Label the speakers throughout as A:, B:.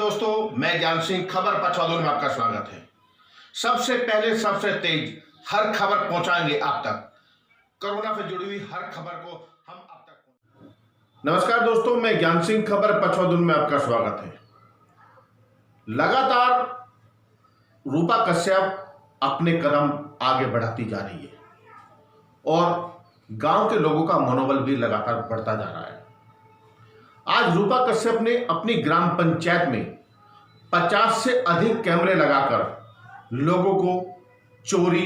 A: दोस्तों, मैं ज्ञान सिंह खबर 55 में आपका स्वागत है। सबसे पहले सबसे तेज हर खबर पहुंचाएंगे आप तक। कोरोना से जुड़ी हुई हर खबर को हम आप तक। नमस्कार दोस्तों, मैं ज्ञान सिंह खबर 55 में आपका स्वागत है। लगातार रूपा कश्यप अपने कदम आगे बढ़ाती जा रही है और गांव के लोगों का मनोबल भी लगातार बढ़ता जा रहा है। आज रूपा कश्यप ने अपनी ग्राम पंचायत में 50 से अधिक कैमरे लगाकर लोगों को चोरी,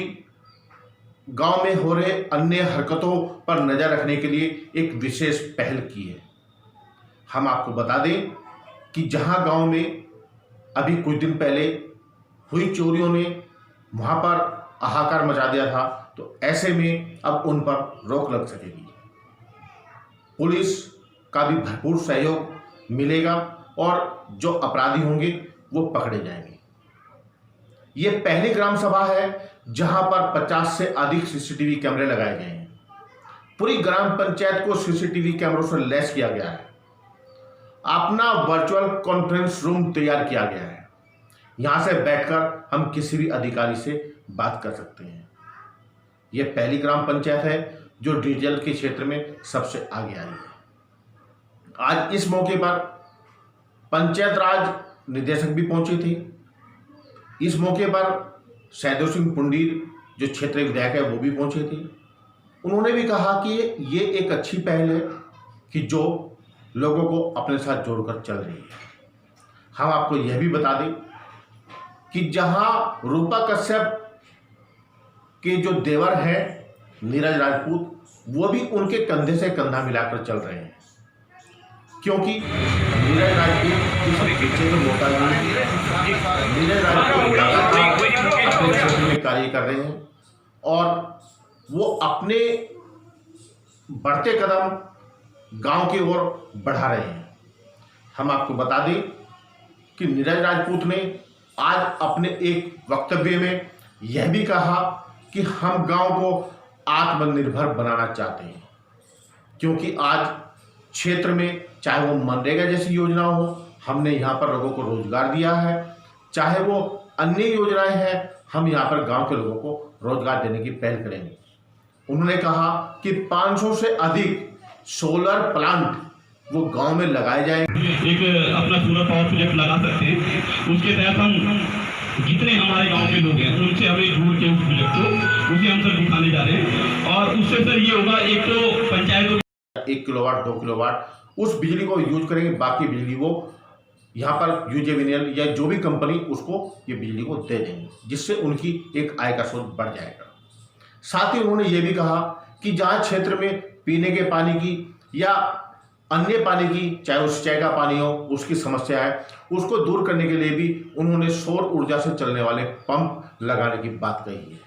A: गांव में हो रहे अन्य हरकतों पर नजर रखने के लिए एक विशेष पहल की है। हम आपको बता दें कि जहां गांव में अभी कुछ दिन पहले हुई चोरियों ने वहां पर हाहाकार मचा दिया था, तो ऐसे में अब उन पर रोक लग सकेगी। पुलिस का भी भरपूर सहयोग मिलेगा और जो अपराधी होंगे वो पकड़े जाएंगे। ये पहली ग्राम सभा है जहां पर 50 से अधिक सीसीटीवी कैमरे लगाए गए हैं। पूरी ग्राम पंचायत को सीसीटीवी कैमरों से लैस किया गया है। अपना वर्चुअल कॉन्फ्रेंस रूम तैयार किया गया है। यहां से बैठकर हम किसी भी अधिकारी से बात कर सकते हैं। यह पहली ग्राम पंचायत है जो डिजिटल के क्षेत्र में सबसे आगे आई है। आज इस मौके पर पंचायत राज निदेशक भी पहुंचे थे। इस मौके पर सहदेव सिंह पुंडीर जो क्षेत्रीय विधायक है वो भी पहुंचे थे। उन्होंने भी कहा कि ये एक अच्छी पहल है कि जो लोगों को अपने साथ जोड़कर चल रही है। हम आपको यह भी बता दें कि जहां रूपा कश्यप के जो देवर हैं नीरज राजपूत, वो भी उनके कंधे से कंधा मिलाकर चल रहे हैं, क्योंकि नीरज राजपूत किसी पीछे में मोटा नहीं है। नीरज राजपूत अपने क्षेत्र में कार्य कर रहे हैं और वो अपने बढ़ते कदम गांव की ओर बढ़ा रहे हैं। हम आपको बता दें कि नीरज राजपूत ने आज अपने एक वक्तव्य में यह भी कहा कि हम गांव को आत्मनिर्भर बनाना चाहते हैं, क्योंकि आज क्षेत्र में चाहे वो मनरेगा जैसी योजना हो, हमने यहाँ पर लोगों को रोजगार दिया है, चाहे वो अन्य योजनाएं हैं, हम यहाँ पर गांव के लोगों को रोजगार देने की पहल करेंगे। उन्होंने कहा कि 500 से अधिक सोलर प्लांट वो गांव में लगाए जाएंगे।
B: एक अपना सोलर पावर प्रोजेक्ट लगा सकते हैं। उसके तहत हम जितने हमारे गांव के लोग हैं उनसे हमें जोड़ के उस प्रोजेक्ट को उसे हम सर दिखाने जा रहे हैं। और उससे सर ये होगा, एक तो पंचायत
A: 1 किलोवाट 2 किलोवाट उस बिजली को यूज करेंगे, बाकी बिजली वो यहाँ पर यूजेविनियल या जो भी कंपनी उसको ये बिजली को दे देंगे, जिससे उनकी एक आय का स्रोत बढ़ जाएगा। साथ ही उन्होंने ये भी कहा कि जहाँ क्षेत्र में पीने के पानी की या अन्य पानी की, चाहे वो सिंचाई का पानी हो, उसकी समस्या है, उसको दूर करने के लिए भी उन्होंने सौर ऊर्जा से चलने वाले पंप लगाने की बात कही है।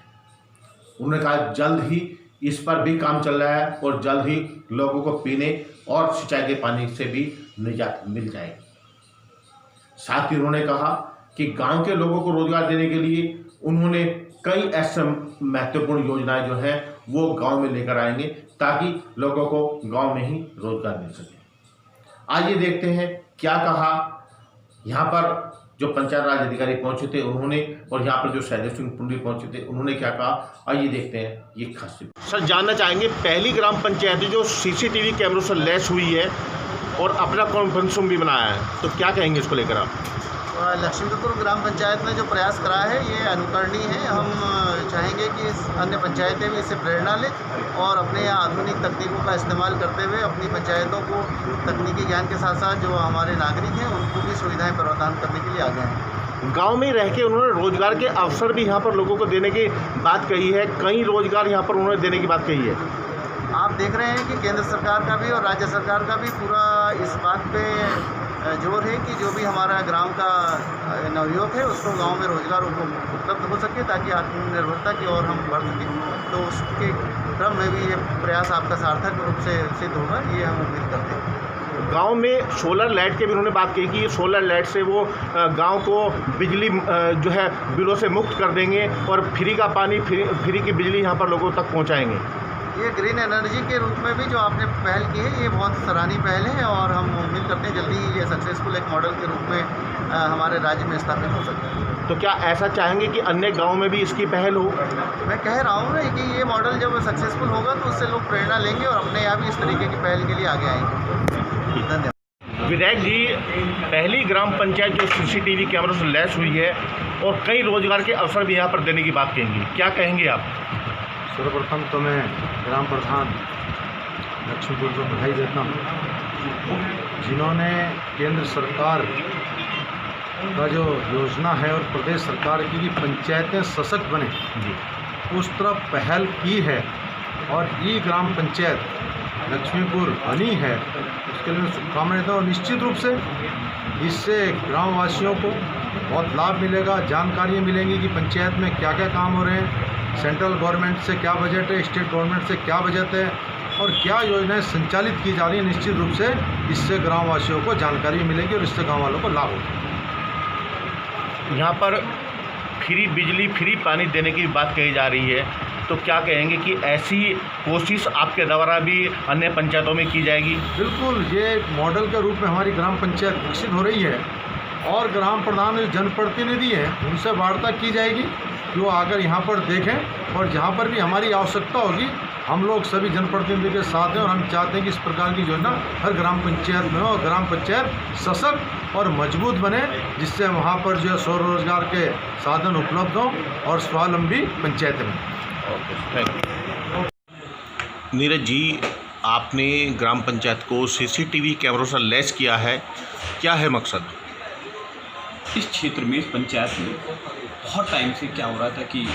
A: उन्होंने कहा जल्द ही इस पर भी काम चल रहा है और जल्द ही लोगों को पीने और सिंचाई के पानी से भी निजात मिल जाएगी। साथ ही उन्होंने कहा कि गांव के लोगों को रोजगार देने के लिए उन्होंने कई ऐसे महत्वपूर्ण योजनाएं जो हैं वो गांव में लेकर आएंगे, ताकि लोगों को गांव में ही रोजगार मिल सके। आइए देखते हैं क्या कहा यहाँ पर जो पंचायत राज अधिकारी पहुंचे थे उन्होंने, और यहाँ पर जो सहदेव सिंह पुंडीर पहुंचे थे उन्होंने क्या कहा। आइए देखते हैं ये खास। सर, जानना चाहेंगे, पहली ग्राम पंचायत जो सीसीटीवी कैमरों से लैस हुई है और अपना कॉन्फ्रेंस रूम भी बनाया है, तो क्या कहेंगे इसको लेकर आप?
C: लक्ष्मीपुर ग्राम पंचायत ने जो प्रयास करा है ये अनुकरणीय है। हम चाहेंगे कि अन्य पंचायतें भी इससे प्रेरणा लें और अपने यहाँ आधुनिक तकनीकों का इस्तेमाल करते हुए अपनी पंचायतों को तकनीकी ज्ञान के साथ साथ जो हमारे नागरिक हैं उनको भी सुविधाएं प्रदान करने के लिए आगे हैं।
A: गांव में रह के उन्होंने रोजगार के अवसर भी यहाँ पर लोगों को देने की बात कही है। कई रोजगार यहाँ पर उन्होंने देने की बात कही है।
C: आप देख रहे हैं कि केंद्र सरकार का भी और राज्य सरकार का भी पूरा इस बात पे जोर है कि जो भी हमारा ग्राम का नवयुवक है उसको गांव में रोजगार उपलब्ध हो सके, ताकि आत्मनिर्भरता की ओर हम बढ़ सकें। तो उसके क्रम में भी ये प्रयास आपका सार्थक रूप से सिद्ध होगा, ये हम उम्मीद करते हैं।
A: गांव में सोलर लाइट की भी उन्होंने बात कही कि सोलर लाइट से वो गांव को बिजली जो है बिलों से मुक्त कर देंगे और फ्री का पानी, फ्री की बिजली यहाँ पर लोगों तक पहुँचाएँगे।
C: ये ग्रीन एनर्जी के रूप में भी जो आपने पहल की है ये बहुत सराहनीय पहल है और हम उम्मीद करते हैं जल्दी ये सक्सेसफुल एक मॉडल के रूप में हमारे राज्य में स्थापित हो सकता है।
A: तो क्या ऐसा चाहेंगे कि अन्य गांव में भी इसकी पहल हो?
C: मैं कह रहा हूँ ना कि ये मॉडल जब सक्सेसफुल होगा तो उससे लोग प्रेरणा लेंगे और अपने यहाँ भी इस तरीके की पहल के लिए आगे आएंगे। धन्यवाद।
A: विधायक जी, पहली ग्राम पंचायत जो CCTV कैमरों से लैस हुई है और कई रोजगार के अवसर भी यहाँ पर देने की बात कहेंगी, क्या कहेंगे आप?
D: सर्वप्रथम तो मैं ग्राम प्रधान लक्ष्मीपुर को बधाई देता हूँ, जिन्होंने केंद्र सरकार का जो योजना है और प्रदेश सरकार की कि पंचायतें सशक्त बने उस तरफ पहल की है और ये ग्राम पंचायत लक्ष्मीपुर बनी है, उसके लिए मैं शुभकामनाएं देता हूँ। निश्चित रूप से इससे ग्रामवासियों को बहुत लाभ मिलेगा, जानकारियाँ मिलेंगी कि पंचायत में क्या क्या काम हो रहे हैं, सेंट्रल गवर्नमेंट से क्या बजट है, स्टेट गवर्नमेंट से क्या बजट है और क्या योजनाएं संचालित की जा रही हैं। निश्चित रूप से इससे ग्रामवासियों को जानकारी मिलेगी और इससे गाँव वालों को लाभ होगा।
A: यहाँ पर फ्री बिजली, फ्री पानी देने की बात कही जा रही है, तो क्या कहेंगे कि ऐसी कोशिश आपके द्वारा भी अन्य पंचायतों में की जाएगी?
D: बिल्कुल, ये मॉडल के रूप में हमारी ग्राम पंचायत विकसित हो रही है और ग्राम प्रधान जो जनप्रतिनिधि हैं उनसे वार्ता की जाएगी कि वो आकर यहाँ पर देखें और जहाँ पर भी हमारी आवश्यकता होगी हम लोग सभी जनप्रतिनिधि के साथ हैं और हम चाहते हैं कि इस प्रकार की योजना हर ग्राम पंचायत में हो और ग्राम पंचायत सशक्त और मजबूत बने, जिससे वहाँ पर जो है स्वरोजगार के साधन उपलब्ध हों और स्वावलंबी पंचायतें बनें।
A: नीरज जी, आपने ग्राम पंचायत को CCTV कैमरों से लैस किया है, क्या है मकसद?
E: इस क्षेत्र में, इस पंचायत में बहुत टाइम से क्या हो रहा था कि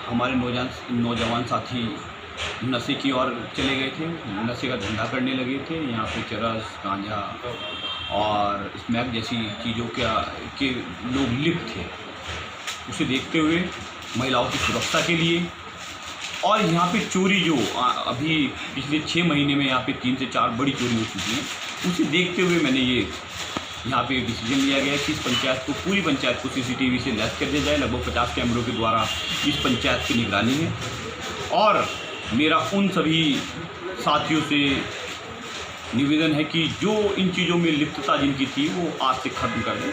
E: हमारे नौजवान साथी नशे की ओर चले गए थे, नशे का धंधा करने लगे थे। यहाँ पे चरस, गांजा और स्मैक जैसी चीज़ों के लोग लिप्त थे। उसे देखते हुए महिलाओं की सुरक्षा के लिए और यहाँ पे चोरी जो अभी पिछले 6 महीने में यहाँ पे 3 से 4 बड़ी चोरी हो चुकी है, उसे देखते हुए मैंने ये यहाँ पे डिसीजन लिया गया कि इस पंचायत को, पूरी पंचायत को CCTV से लैस कर दिया जाए। लगभग 50 कैमरों के द्वारा इस पंचायत की निगरानी है और मेरा उन सभी साथियों से निवेदन है कि जो इन चीज़ों में लिप्तता जिनकी थी वो आज से ख़त्म कर दें,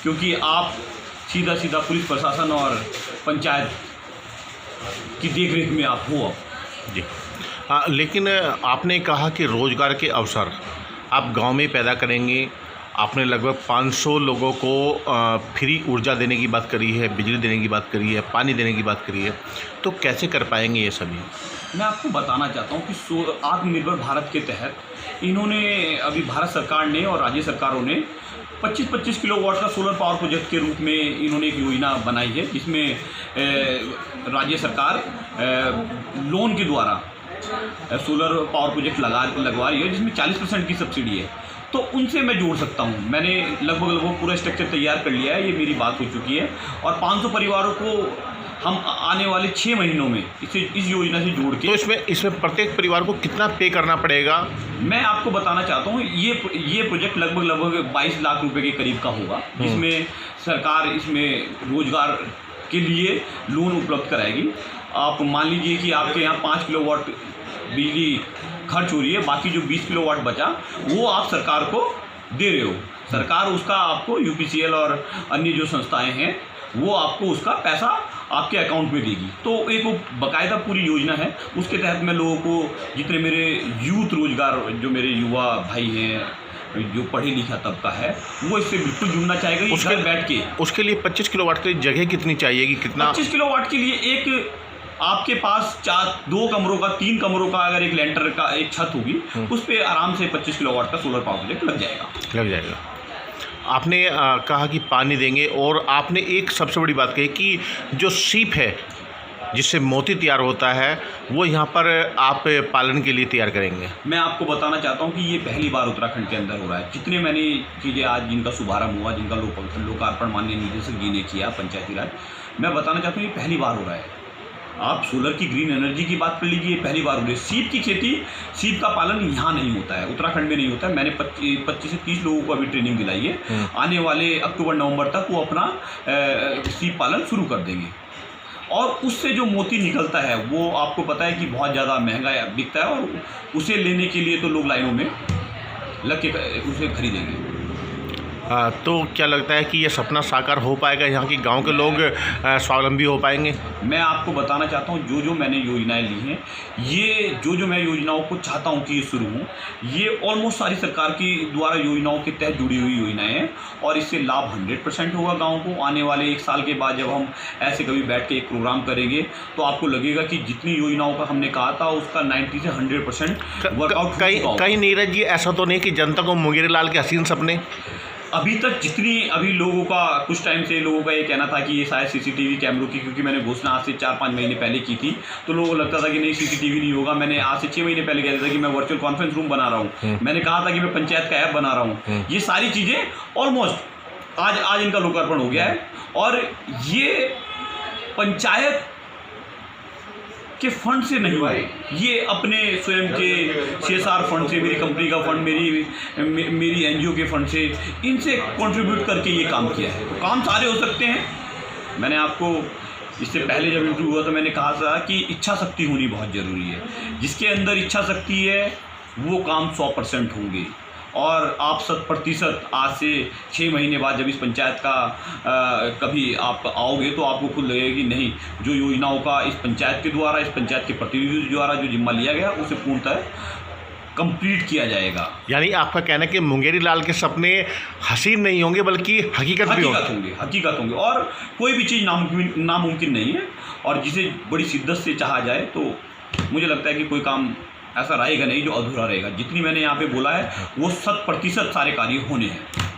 E: क्योंकि आप सीधा पुलिस प्रशासन और पंचायत की देखरेख में आप हो अब।
A: जी हाँ, लेकिन आपने कहा कि रोज़गार के अवसर आप गांव में पैदा करेंगे। आपने लगभग 500 लोगों को फ्री ऊर्जा देने की बात करी है, बिजली देने की बात करी है, पानी देने की बात करी है, तो कैसे कर पाएंगे ये सभी?
E: मैं आपको बताना चाहता हूँ कि आत्मनिर्भर भारत के तहत इन्होंने अभी भारत सरकार ने और राज्य सरकारों ने 25-25 किलोवाट का सोलर पावर प्रोजेक्ट के रूप में इन्होंने एक योजना बनाई है, जिसमें राज्य सरकार लोन के द्वारा सोलर पावर प्रोजेक्ट लगवा रही है, जिसमें 40% की सब्सिडी है। तो उनसे मैं जोड़ सकता हूँ। मैंने लगभग पूरा स्ट्रक्चर तैयार कर लिया है, ये मेरी बात हो चुकी है और 500 परिवारों को हम आने वाले 6 महीनों में इस योजना से जोड़ के।
A: तो इसमें प्रत्येक परिवार को कितना पे करना पड़ेगा?
E: मैं आपको बताना चाहता हूँ, ये प्रोजेक्ट लगभग 22 लाख रुपए के करीब का होगा, जिसमें सरकार इसमें रोजगार के लिए लोन उपलब्ध कराएगी। आप मान लीजिए कि आपके यहाँ 5 किलोवाट बिजली खर्च हो रही है, बाकी जो 20 किलोवाट बचा वो आप सरकार को दे रहे हो। सरकार उसका आपको UPCL और अन्य जो संस्थाएं हैं वो आपको उसका पैसा आपके अकाउंट में देगी। तो एक वो बाकायदा पूरी योजना है, उसके तहत मैं लोगों को, जितने मेरे यूथ रोजगार, जो मेरे युवा भाई हैं, जो पढ़े लिखा तबका है, वो इससे बिल्कुल जुड़ना चाहेगा। उसके बैठ के उसके
A: लिए 25 किलोवाट की जगह कितनी चाहिए कि कितना?
E: 25 किलोवाट के लिए एक आपके पास 2 कमरों का, 3 कमरों का अगर एक लेंटर का एक छत होगी, उस पर आराम से 25 किलोवाट का सोलर पावर प्रोजेक्ट लग जाएगा।
A: आपने कहा कि पानी देंगे और आपने एक सबसे बड़ी बात कही कि जो सीप है जिससे मोती तैयार होता है वो यहाँ पर आप पालन के लिए तैयार करेंगे।
E: मैं आपको बताना चाहता हूँ कि ये पहली बार उत्तराखंड के अंदर हो रहा है। जितने मैंने चीज़ें आज जिनका शुभारंभ हुआ, जिनका लोकार्पण माननीय निदेशक जी ने किया पंचायती राज, मैं बताना चाहता हूँ ये पहली बार हो रहा है। आप सोलर की ग्रीन एनर्जी की बात कर लीजिए, पहली बार हो रही है। सीप की खेती, सीप का पालन यहाँ नहीं होता है, उत्तराखंड में नहीं होता है। मैंने 25 से 30 लोगों को अभी ट्रेनिंग दिलाई है। आने वाले अक्टूबर-नवंबर तक वो अपना सीप पालन शुरू कर देंगे और उससे जो मोती निकलता है वो आपको पता है कि बहुत ज़्यादा महंगा बिकता है और उसे लेने के लिए तो लोग लाइनों में लग के उसे खरीदेंगे।
A: तो क्या लगता है कि ये सपना साकार हो पाएगा, यहाँ के गांव के लोग स्वावलंबी हो पाएंगे?
E: मैं आपको बताना चाहता हूँ जो मैंने योजनाएं ली हैं, ये जो मैं योजनाओं को चाहता हूँ कि ये शुरू हों, ये ऑलमोस्ट सारी सरकार की द्वारा योजनाओं के तहत जुड़ी हुई योजनाएं हैं और इससे लाभ 100% होगा गाँव को। आने वाले 1 साल के बाद जब हम ऐसे कभी बैठ के एक प्रोग्राम करेंगे तो आपको लगेगा कि जितनी योजनाओं का हमने कहा था उसका 90 से 100% वर्कआउट।
A: कहीं नीरज जी ऐसा तो नहीं कि जनता को मुंगेरी लाल के हसीन सपने?
E: अभी तक जितनी अभी लोगों का कुछ टाइम से लोगों का ये कहना था कि ये शायद सीसीटीवी कैमरों की, क्योंकि मैंने घोषणा आज से 4-5 महीने पहले की थी तो लोगों को लगता था कि नहीं सीसीटीवी नहीं होगा। मैंने आज से 6 महीने पहले कह दिया था कि मैं वर्चुअल कॉन्फ्रेंस रूम बना रहा हूँ, मैंने कहा था कि मैं पंचायत का ऐप बना रहा हूँ। ये सारी चीज़ें ऑलमोस्ट आज इनका लोकार्पण हो गया है और ये पंचायत के फंड से नहीं हुए, ये अपने स्वयं के CSR फंड से, मेरी कंपनी का फंड, मेरी NGO के फंड से, इनसे कंट्रीब्यूट करके ये काम किया है। तो काम सारे हो सकते हैं। मैंने आपको इससे पहले जब इंटरव्यू हुआ तो मैंने कहा था कि इच्छा शक्ति होनी बहुत ज़रूरी है। जिसके अंदर इच्छा शक्ति है वो काम 100% होंगे और आप 100% आज से 6 महीने बाद जब इस पंचायत का कभी आप आओगे तो आपको खुद लगेगा कि नहीं, जो योजनाओं का इस पंचायत के द्वारा, इस पंचायत के प्रतिनिधियों द्वारा जो जिम्मा लिया गया उसे पूर्णतः कंप्लीट किया जाएगा।
A: यानी आपका कहना है कि मुंगेरी लाल के सपने हसीन नहीं होंगे बल्कि हकीकत
E: होंगे और कोई भी चीज़ नामुमकिन नहीं है और जिसे बड़ी शिद्दत से चाहा जाए तो मुझे लगता है कि कोई काम ऐसा रहेगा नहीं जो अधूरा रहेगा। जितनी मैंने यहाँ पे बोला है वो 100% सारे कार्य होने हैं।